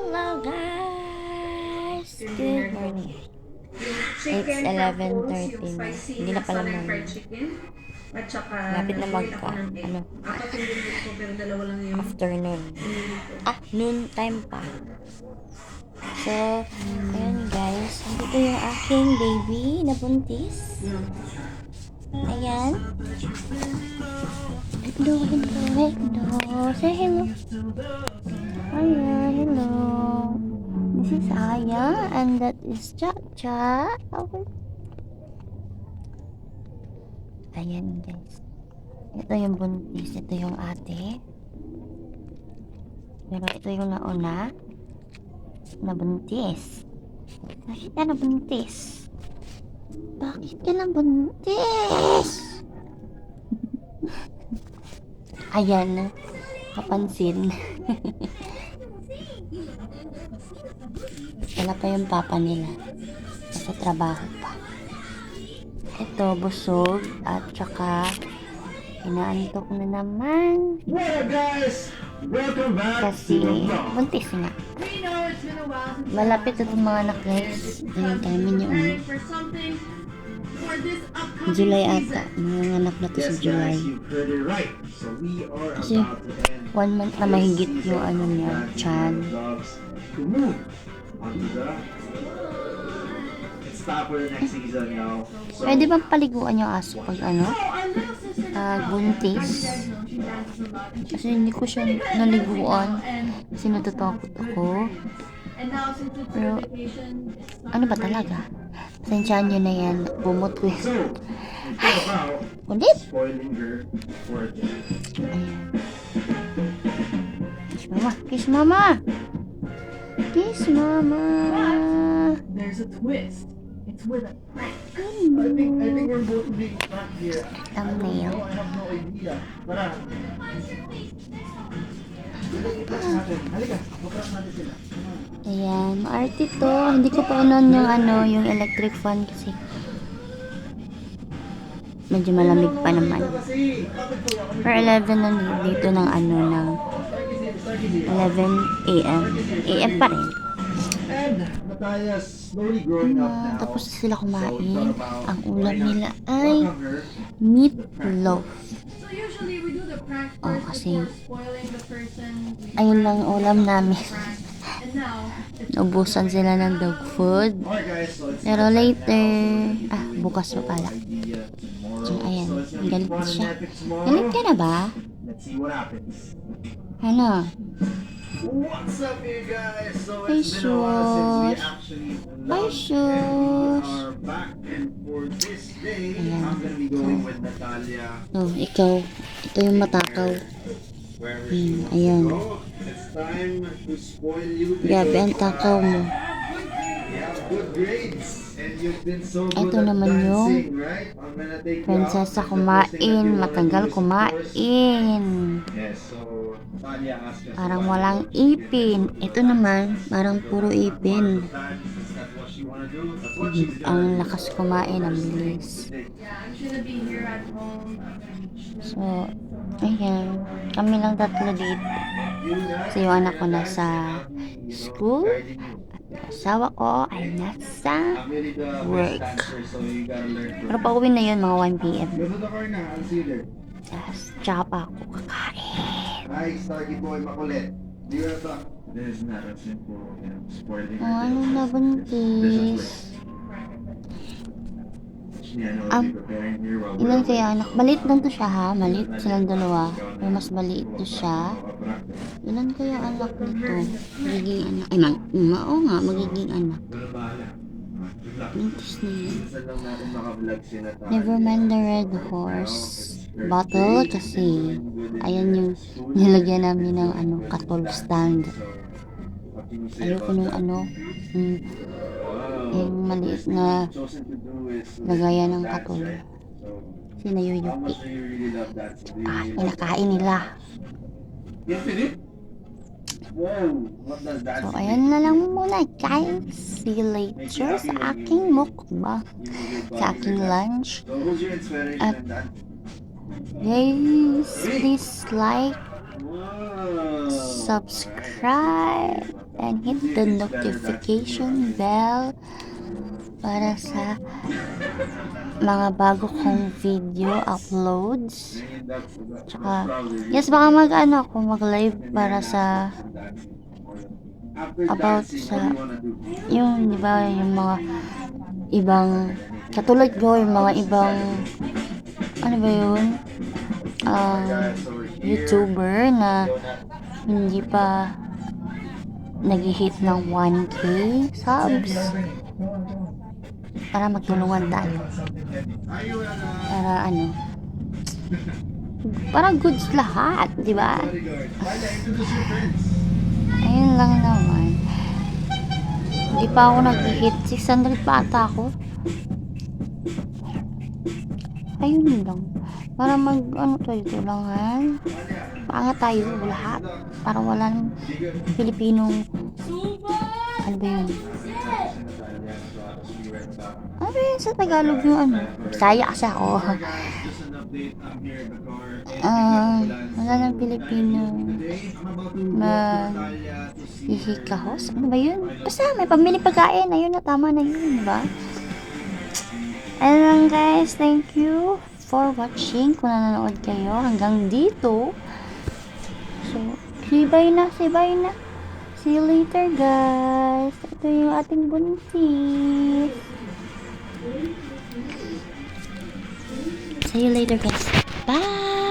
Hello guys! Good morning. It's 11:30 na. Hindi na pala morning. At saka Lapit na apat yung binili ko pero dalawa lang yung afternoon. Noon time pa. So, ayan guys. Dito yung aking baby na buntis. Ayan. Hello. Say hello. Ayan, hello. This is Aya and that is Cha-Cha. Okay. Ayan guys. Ito yung buntis. Ito yung ate. Pero ito yung nauna na buntis. Bakit ka na buntis? Bakit ka na buntis? Ayan. Kapansin. Wala pa yung papa nila. Nasa trabaho pa. Ito, busog. At saka, inaantok na naman. What up guys? Welcome back Kasi, to the vlog. buntis nga. Malapit ito mga anak guys. Ito yung timing niyo. July ata. Mga anak na to sa Yes July. guys, you heard it right. So we are Kasi, about to end 1 month na mahigit yung ano niya, chan. vlogs to move onto the it's time for the next season now. So Pwede bang paliguan yung aso pag ano? Buntis? Kasi hindi ko siya naliguan. Kasi natatakot ako. Pero, ano ba talaga? Pasensyaan nyo na yan. Bumot ko yun. so about Ulit! spoiling her for Ayan. Kiss mama! Kiss mama! Kiss mama! There's a twist. It's with a I think we're both being trapped here. Thumbnail. I have no idea. Tara. Halika, bukras natin sila. Ayan. Maarte to. Hindi ko pa unon yung ano, yung electric fan kasi medyo malamig pa naman. Kasi, bakit po ako? For 11 na dito ng ano, ng 11 a.m. a.m. pa rin. And Natalia slowly growing up now. Tapos sila So, we kumain. thought about Ang ulam why not nila ay welcome her. meatloaf. So usually we do the prank Oh, first kasi before spoiling the person. ayun lang ulam namin. And now, it's Naubusan sila ng dog food. Alright guys, so it's Pero later, bukas pa pala. idea tomorrow. So, ayan. So it's gonna be Galit fun and siya. epic tomorrow. Galit ka na ba? Let's see what happens. Ano? What's up you guys? So Hey, it's been a while since we Sus. actually Hi, vlogged, Sus. and we are back, and for this day Ayan. I'm gonna be going with Natalia Oh, ikaw. Ito yung matakaw. wherever she wants ayan. to go. It's time to spoil you Grabe, ang because, takaw mo. you have good grades and you've been so good Ito at naman yung dancing, right? I'm gonna take you out, Prinsesa and the first thing that you kumain. wanna Matagal do is, of course, kumain. yes, so Natalia asked us Parang what walang we did. ipin. Ito naman, parang puro ipin. That's what she wanna do. That's what she's gonna Ang do. lakas kumain, ang bilis. yeah, I'm gonna be here at home. So, ayan. Kami lang tatlo dito. Kasi yung anak ko nasa school. At asawa ko ay nasa I'm really the work. best dancer, so you gotta learn from Pero pauwi na yun, mga 1 p.m. Go to the car na, I'll see you there. Tapos, tsaka pa ako kakain. Hi, Starkey Boy Makulit. Do you have a... This is not a simple, spoiling. Oh, ano na buntis? Ilan kaya anak? Maliit lang to siya ha? Maliit silang dalawa. Pero mas maliit to siya. Ilan kaya anak nito? Magiging anak. Ay, oo nga, magiging anak. Buntis na yan. Never mind the red horse bottle kasi ayan yung nilagyan namin ng ano, katol stand. Ayoko nung ano, yung maliit na lagayan ng katol. Sinayuyuki. Kinakain nila. So, ayan na lang muna guys. See you later sa aking mukbang. Sa aking lunch. At guys, please like, subscribe, and hit the notification bell para sa mga bago kong video uploads. Tsaka, yes, baka mag-live para sa about sa yung, di ba, yung mga ibang katulad ko, yung mga ibang ano ba yun, YouTuber na hindi pa nag-hit ng 1K subs, para magtulungan tayo, para para goods lahat, di ba? Ayun lang naman. Hindi pa ako nag-hit 600 pa ata ako. Ayun lang, para tayo tulangan, paangat tayo lahat, para wala ng Pilipinong ano ba yun, ano ba yun sa Tagalog yung Bisaya kasi ako. Wala ng Pilipino hihikahos, ano ba yun, basta may pamili pagkain, ayun na, tama na yun, diba? Ayun lang guys, thank you for watching kung nanonood kayo hanggang dito. So, say bye na. See you later guys. Ito yung ating buntis. See you later guys. Bye!